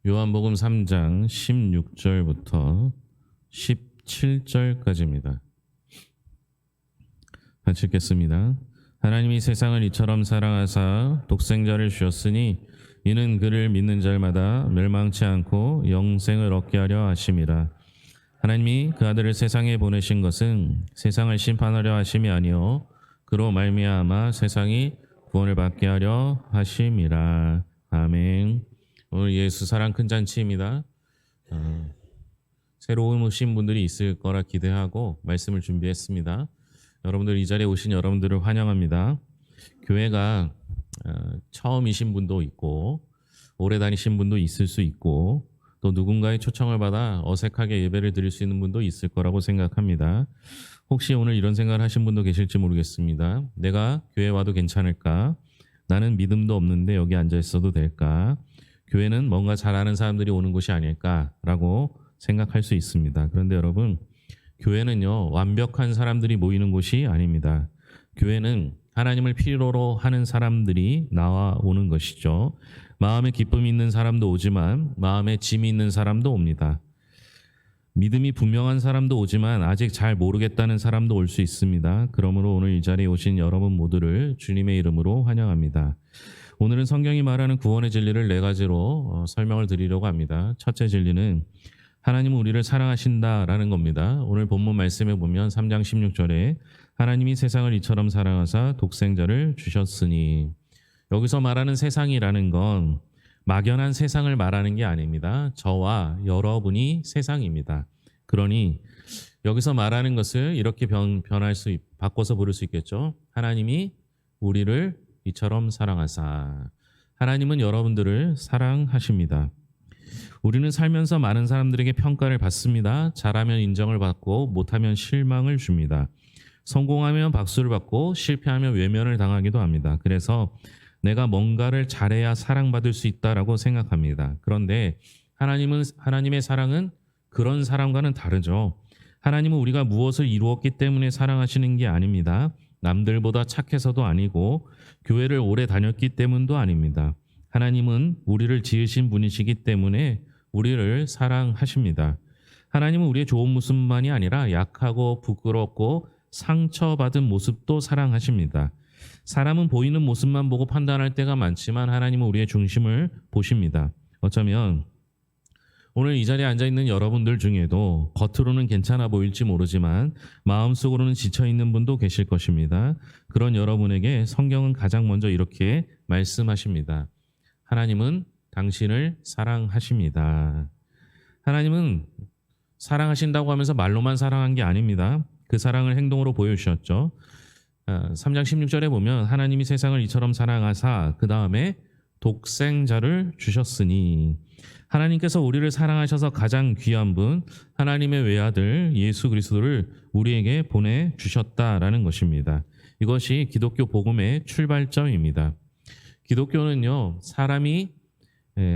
요한복음 3장 16절부터 17절까지입니다. 같이 읽겠습니다. 하나님이 세상을 이처럼 사랑하사 독생자를 주셨으니 이는 그를 믿는 자마다 멸망치 않고 영생을 얻게 하려 하심이라. 하나님이 그 아들을 세상에 보내신 것은 세상을 심판하려 하심이 아니요 그로 말미암아 세상이 구원을 받게 하려 하심이라. 아멘. 오늘 예수 사랑 큰 잔치입니다. 새로 오신 분들이 있을 거라 기대하고 말씀을 준비했습니다. 여러분들 이 자리에 오신 여러분들을 환영합니다. 교회가 처음이신 분도 있고 오래 다니신 분도 있을 수 있고 또 누군가의 초청을 받아 어색하게 예배를 드릴 수 있는 분도 있을 거라고 생각합니다. 혹시 오늘 이런 생각을 하신 분도 계실지 모르겠습니다. 내가 교회 와도 괜찮을까? 나는 믿음도 없는데 여기 앉아 있어도 될까? 교회는 뭔가 잘하는 사람들이 오는 곳이 아닐까라고 생각할 수 있습니다. 그런데 여러분, 교회는요, 완벽한 사람들이 모이는 곳이 아닙니다. 교회는 하나님을 필요로 하는 사람들이 나와 오는 것이죠. 마음에 기쁨이 있는 사람도 오지만 마음에 짐이 있는 사람도 옵니다. 믿음이 분명한 사람도 오지만 아직 잘 모르겠다는 사람도 올 수 있습니다. 그러므로 오늘 이 자리에 오신 여러분 모두를 주님의 이름으로 환영합니다. 오늘은 성경이 말하는 구원의 진리를 네 가지로 설명을 드리려고 합니다. 첫째 진리는 하나님은 우리를 사랑하신다라는 겁니다. 오늘 본문 말씀에 보면 3장 16절에 하나님이 세상을 이처럼 사랑하사 독생자를 주셨으니, 여기서 말하는 세상이라는 건 막연한 세상을 말하는 게 아닙니다. 저와 여러분이 세상입니다. 그러니 여기서 말하는 것을 이렇게 바꿔서 부를 수 있겠죠. 하나님이 우리를 이처럼 사랑하사. 하나님은 여러분들을 사랑하십니다. 우리는 살면서 많은 사람들에게 평가를 받습니다. 잘하면 인정을 받고 못하면 실망을 줍니다. 성공하면 박수를 받고 실패하면 외면을 당하기도 합니다. 그래서 내가 뭔가를 잘해야 사랑받을 수 있다라고 생각합니다. 그런데 하나님의 사랑은 그런 사랑과는 다르죠. 하나님은 우리가 무엇을 이루었기 때문에 사랑하시는 게 아닙니다. 남들보다 착해서도 아니고 교회를 오래 다녔기 때문도 아닙니다. 하나님은 우리를 지으신 분이시기 때문에 우리를 사랑하십니다. 하나님은 우리의 좋은 모습만이 아니라 약하고 부끄럽고 상처받은 모습도 사랑하십니다. 사람은 보이는 모습만 보고 판단할 때가 많지만 하나님은 우리의 중심을 보십니다. 어쩌면 오늘 이 자리에 앉아있는 여러분들 중에도 겉으로는 괜찮아 보일지 모르지만 마음속으로는 지쳐있는 분도 계실 것입니다. 그런 여러분에게 성경은 가장 먼저 이렇게 말씀하십니다. 하나님은 당신을 사랑하십니다. 하나님은 사랑하신다고 하면서 말로만 사랑한 게 아닙니다. 그 사랑을 행동으로 보여주셨죠. 3장 16절에 보면 하나님이 세상을 이처럼 사랑하사 그 다음에 독생자를 주셨으니, 하나님께서 우리를 사랑하셔서 가장 귀한 분 하나님의 외아들 예수 그리스도를 우리에게 보내주셨다라는 것입니다. 이것이 기독교 복음의 출발점입니다. 기독교는요, 사람이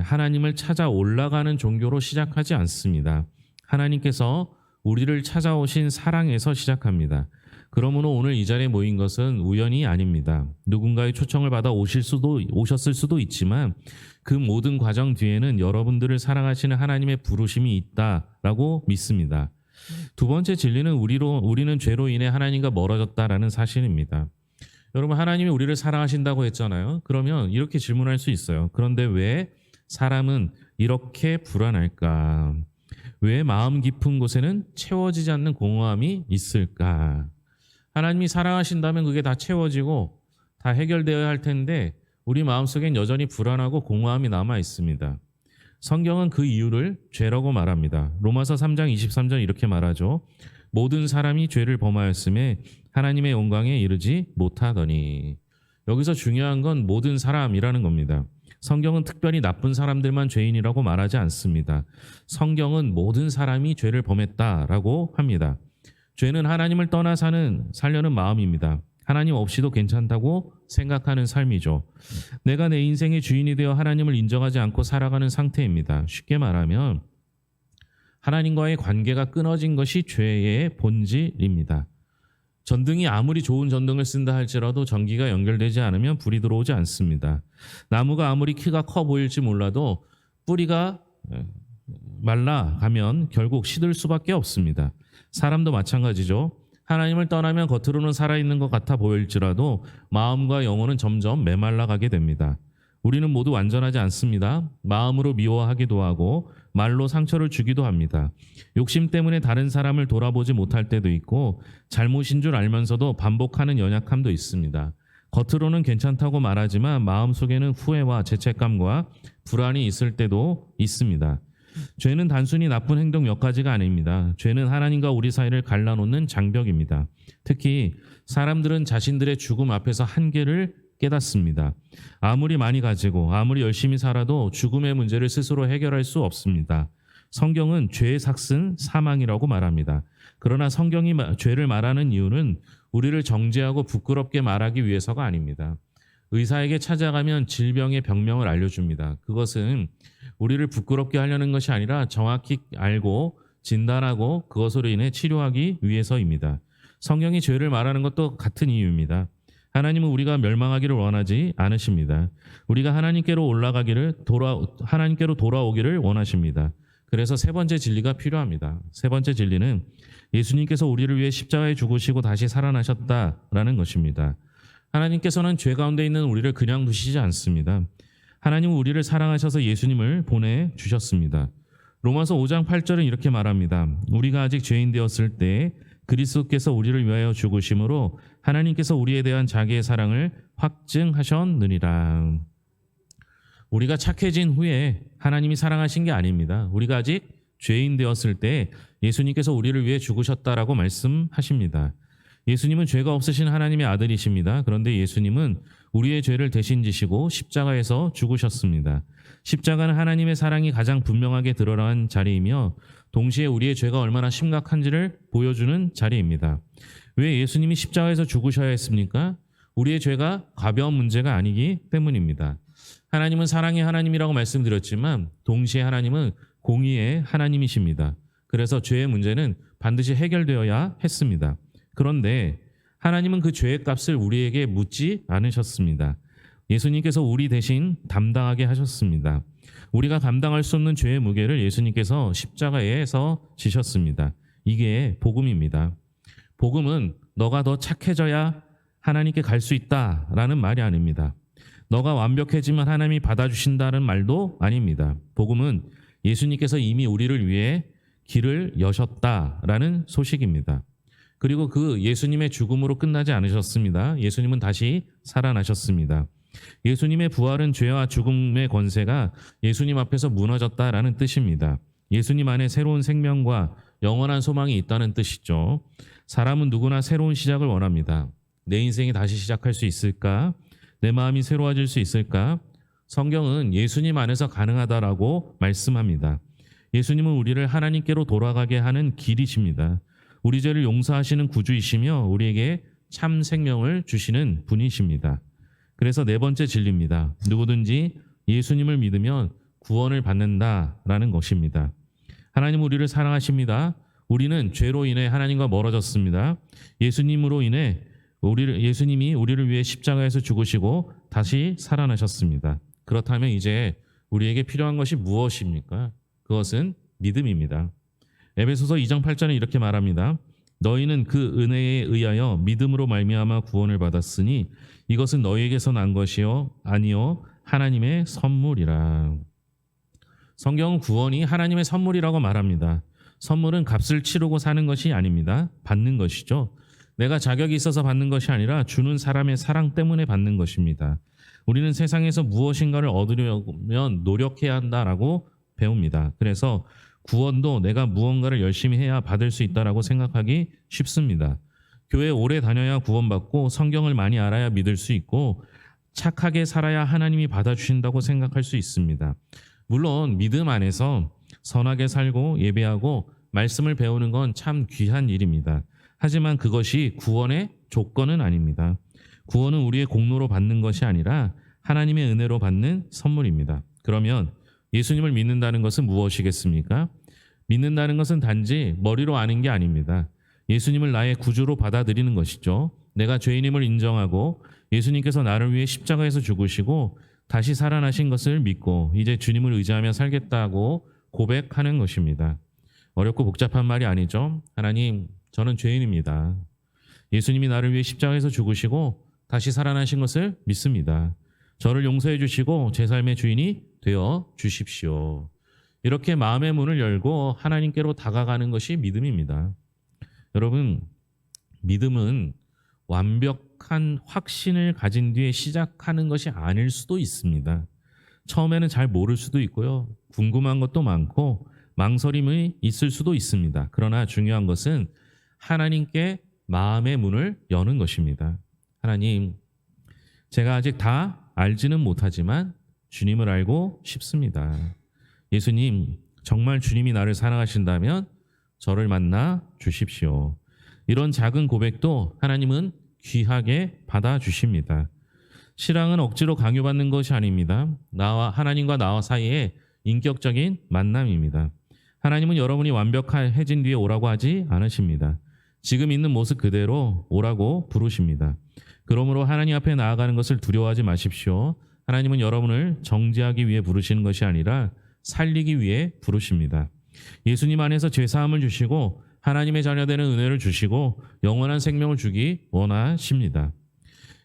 하나님을 찾아 올라가는 종교로 시작하지 않습니다. 하나님께서 우리를 찾아오신 사랑에서 시작합니다. 그러므로 오늘 이 자리에 모인 것은 우연이 아닙니다. 누군가의 초청을 받아 오셨을 수도 있지만 그 모든 과정 뒤에는 여러분들을 사랑하시는 하나님의 부르심이 있다라고 믿습니다. 두 번째 진리는 우리는 죄로 인해 하나님과 멀어졌다라는 사실입니다. 여러분, 하나님이 우리를 사랑하신다고 했잖아요. 그러면 이렇게 질문할 수 있어요. 그런데 왜 사람은 이렇게 불안할까? 왜 마음 깊은 곳에는 채워지지 않는 공허함이 있을까? 하나님이 사랑하신다면 그게 다 채워지고 다 해결되어야 할 텐데 우리 마음속엔 여전히 불안하고 공허함이 남아 있습니다. 성경은 그 이유를 죄라고 말합니다. 로마서 3장 23절 이렇게 말하죠. 모든 사람이 죄를 범하였음에 하나님의 영광에 이르지 못하더니. 여기서 중요한 건 모든 사람이라는 겁니다. 성경은 특별히 나쁜 사람들만 죄인이라고 말하지 않습니다. 성경은 모든 사람이 죄를 범했다라고 합니다. 죄는 하나님을 떠나 살려는 마음입니다. 하나님 없이도 괜찮다고 생각하는 삶이죠. 내가 내 인생의 주인이 되어 하나님을 인정하지 않고 살아가는 상태입니다. 쉽게 말하면 하나님과의 관계가 끊어진 것이 죄의 본질입니다. 전등이 아무리 좋은 전등을 쓴다 할지라도 전기가 연결되지 않으면 불이 들어오지 않습니다. 나무가 아무리 키가 커 보일지 몰라도 뿌리가 말라가면 결국 시들 수밖에 없습니다. 사람도 마찬가지죠. 하나님을 떠나면 겉으로는 살아있는 것 같아 보일지라도 마음과 영혼은 점점 메말라가게 됩니다. 우리는 모두 완전하지 않습니다. 마음으로 미워하기도 하고 말로 상처를 주기도 합니다. 욕심 때문에 다른 사람을 돌아보지 못할 때도 있고 잘못인 줄 알면서도 반복하는 연약함도 있습니다. 겉으로는 괜찮다고 말하지만 마음속에는 후회와 죄책감과 불안이 있을 때도 있습니다. 죄는 단순히 나쁜 행동 몇 가지가 아닙니다. 죄는 하나님과 우리 사이를 갈라놓는 장벽입니다. 특히 사람들은 자신들의 죽음 앞에서 한계를 깨닫습니다. 아무리 많이 가지고 아무리 열심히 살아도 죽음의 문제를 스스로 해결할 수 없습니다. 성경은 죄의 삭은 사망이라고 말합니다. 그러나 성경이 죄를 말하는 이유는 우리를 정죄하고 부끄럽게 말하기 위해서가 아닙니다. 의사에게 찾아가면 질병의 병명을 알려줍니다. 그것은 우리를 부끄럽게 하려는 것이 아니라 정확히 알고 진단하고 그것으로 인해 치료하기 위해서입니다. 성경이 죄를 말하는 것도 같은 이유입니다. 하나님은 우리가 멸망하기를 원하지 않으십니다. 우리가 하나님께로 돌아오기를 원하십니다. 그래서 세 번째 진리가 필요합니다. 세 번째 진리는 예수님께서 우리를 위해 십자가에 죽으시고 다시 살아나셨다라는 것입니다. 하나님께서는 죄 가운데 있는 우리를 그냥 두시지 않습니다. 하나님은 우리를 사랑하셔서 예수님을 보내주셨습니다. 로마서 5장 8절은 이렇게 말합니다. 우리가 아직 죄인 되었을 때 그리스도께서 우리를 위하여 죽으심으로 하나님께서 우리에 대한 자기의 사랑을 확증하셨느니라. 우리가 착해진 후에 하나님이 사랑하신 게 아닙니다. 우리가 아직 죄인 되었을 때 예수님께서 우리를 위해 죽으셨다라고 말씀하십니다. 예수님은 죄가 없으신 하나님의 아들이십니다. 그런데 예수님은 우리의 죄를 대신 지시고 십자가에서 죽으셨습니다. 십자가는 하나님의 사랑이 가장 분명하게 드러난 자리이며 동시에 우리의 죄가 얼마나 심각한지를 보여주는 자리입니다. 왜 예수님이 십자가에서 죽으셔야 했습니까? 우리의 죄가 가벼운 문제가 아니기 때문입니다. 하나님은 사랑의 하나님이라고 말씀드렸지만 동시에 하나님은 공의의 하나님이십니다. 그래서 죄의 문제는 반드시 해결되어야 했습니다. 그런데 하나님은 그 죄의 값을 우리에게 묻지 않으셨습니다. 예수님께서 우리 대신 담당하게 하셨습니다. 우리가 감당할 수 없는 죄의 무게를 예수님께서 십자가에서 지셨습니다. 이게 복음입니다. 복음은 너가 더 착해져야 하나님께 갈 수 있다라는 말이 아닙니다. 너가 완벽해지면 하나님이 받아주신다는 말도 아닙니다. 복음은 예수님께서 이미 우리를 위해 길을 여셨다라는 소식입니다. 그리고 그 예수님의 죽음으로 끝나지 않으셨습니다. 예수님은 다시 살아나셨습니다. 예수님의 부활은 죄와 죽음의 권세가 예수님 앞에서 무너졌다라는 뜻입니다. 예수님 안에 새로운 생명과 영원한 소망이 있다는 뜻이죠. 사람은 누구나 새로운 시작을 원합니다. 내 인생이 다시 시작할 수 있을까? 내 마음이 새로워질 수 있을까? 성경은 예수님 안에서 가능하다라고 말씀합니다. 예수님은 우리를 하나님께로 돌아가게 하는 길이십니다. 우리 죄를 용서하시는 구주이시며 우리에게 참 생명을 주시는 분이십니다. 그래서 네 번째 진리입니다. 누구든지 예수님을 믿으면 구원을 받는다라는 것입니다. 하나님은 우리를 사랑하십니다. 우리는 죄로 인해 하나님과 멀어졌습니다. 예수님이 우리를 위해 십자가에서 죽으시고 다시 살아나셨습니다. 그렇다면 이제 우리에게 필요한 것이 무엇입니까? 그것은 믿음입니다. 에베소서 2장 8절은 이렇게 말합니다. 너희는 그 은혜에 의하여 믿음으로 말미암아 구원을 받았으니 이것은 너희에게서 난 것이요 아니요 하나님의 선물이라. 성경은 구원이 하나님의 선물이라고 말합니다. 선물은 값을 치르고 사는 것이 아닙니다. 받는 것이죠. 내가 자격이 있어서 받는 것이 아니라 주는 사람의 사랑 때문에 받는 것입니다. 우리는 세상에서 무엇인가를 얻으려면 노력해야 한다라고 배웁니다. 그래서 구원도 내가 무언가를 열심히 해야 받을 수 있다라고 생각하기 쉽습니다. 교회 오래 다녀야 구원받고 성경을 많이 알아야 믿을 수 있고 착하게 살아야 하나님이 받아주신다고 생각할 수 있습니다. 물론 믿음 안에서 선하게 살고 예배하고 말씀을 배우는 건 참 귀한 일입니다. 하지만 그것이 구원의 조건은 아닙니다. 구원은 우리의 공로로 받는 것이 아니라 하나님의 은혜로 받는 선물입니다. 그러면 예수님을 믿는다는 것은 무엇이겠습니까? 믿는다는 것은 단지 머리로 아는 게 아닙니다. 예수님을 나의 구주로 받아들이는 것이죠. 내가 죄인임을 인정하고 예수님께서 나를 위해 십자가에서 죽으시고 다시 살아나신 것을 믿고 이제 주님을 의지하며 살겠다고 고백하는 것입니다. 어렵고 복잡한 말이 아니죠. 하나님, 저는 죄인입니다. 예수님이 나를 위해 십자가에서 죽으시고 다시 살아나신 것을 믿습니다. 저를 용서해 주시고 제 삶의 주인이 되어 주십시오. 이렇게 마음의 문을 열고 하나님께로 다가가는 것이 믿음입니다. 여러분, 믿음은 완벽한 확신을 가진 뒤에 시작하는 것이 아닐 수도 있습니다. 처음에는 잘 모를 수도 있고요. 궁금한 것도 많고 망설임이 있을 수도 있습니다. 그러나 중요한 것은 하나님께 마음의 문을 여는 것입니다. 하나님, 제가 아직 다 알지는 못하지만 주님을 알고 싶습니다. 예수님, 정말 주님이 나를 사랑하신다면 저를 만나 주십시오. 이런 작은 고백도 하나님은 귀하게 받아주십니다. 신앙은 억지로 강요받는 것이 아닙니다. 하나님과 나와 사이에 인격적인 만남입니다. 하나님은 여러분이 완벽해진 뒤에 오라고 하지 않으십니다. 지금 있는 모습 그대로 오라고 부르십니다. 그러므로 하나님 앞에 나아가는 것을 두려워하지 마십시오. 하나님은 여러분을 정죄하기 위해 부르시는 것이 아니라 살리기 위해 부르십니다. 예수님 안에서 죄사함을 주시고 하나님의 자녀되는 은혜를 주시고 영원한 생명을 주기 원하십니다.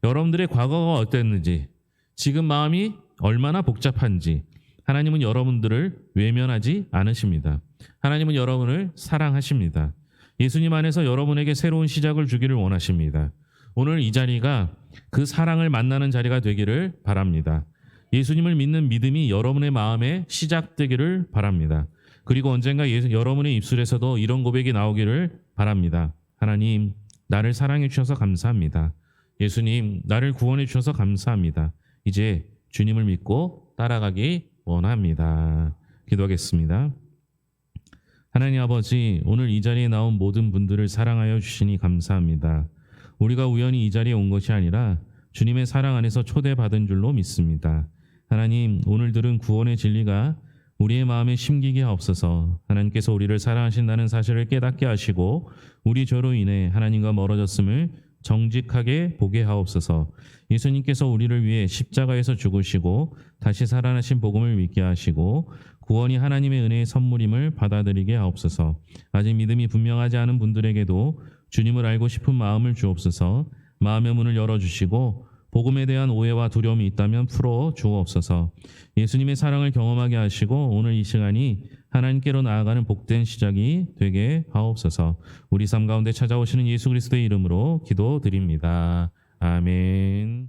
여러분들의 과거가 어땠는지, 지금 마음이 얼마나 복잡한지 하나님은 여러분들을 외면하지 않으십니다. 하나님은 여러분을 사랑하십니다. 예수님 안에서 여러분에게 새로운 시작을 주기를 원하십니다. 오늘 이 자리가 그 사랑을 만나는 자리가 되기를 바랍니다. 예수님을 믿는 믿음이 여러분의 마음에 시작되기를 바랍니다. 그리고 언젠가 여러분의 입술에서도 이런 고백이 나오기를 바랍니다. 하나님, 나를 사랑해 주셔서 감사합니다. 예수님, 나를 구원해 주셔서 감사합니다. 이제 주님을 믿고 따라가기 원합니다. 기도하겠습니다. 하나님 아버지, 오늘 이 자리에 나온 모든 분들을 사랑하여 주시니 감사합니다. 우리가 우연히 이 자리에 온 것이 아니라 주님의 사랑 안에서 초대받은 줄로 믿습니다. 하나님, 오늘 들은 구원의 진리가 우리의 마음에 심기게 하옵소서. 하나님께서 우리를 사랑하신다는 사실을 깨닫게 하시고 우리 죄로 인해 하나님과 멀어졌음을 정직하게 보게 하옵소서. 예수님께서 우리를 위해 십자가에서 죽으시고 다시 살아나신 복음을 믿게 하시고 구원이 하나님의 은혜의 선물임을 받아들이게 하옵소서. 아직 믿음이 분명하지 않은 분들에게도 주님을 알고 싶은 마음을 주옵소서. 마음의 문을 열어주시고 복음에 대한 오해와 두려움이 있다면 풀어 주옵소서. 예수님의 사랑을 경험하게 하시고 오늘 이 시간이 하나님께로 나아가는 복된 시작이 되게 하옵소서. 우리 삶 가운데 찾아오시는 예수 그리스도의 이름으로 기도드립니다. 아멘.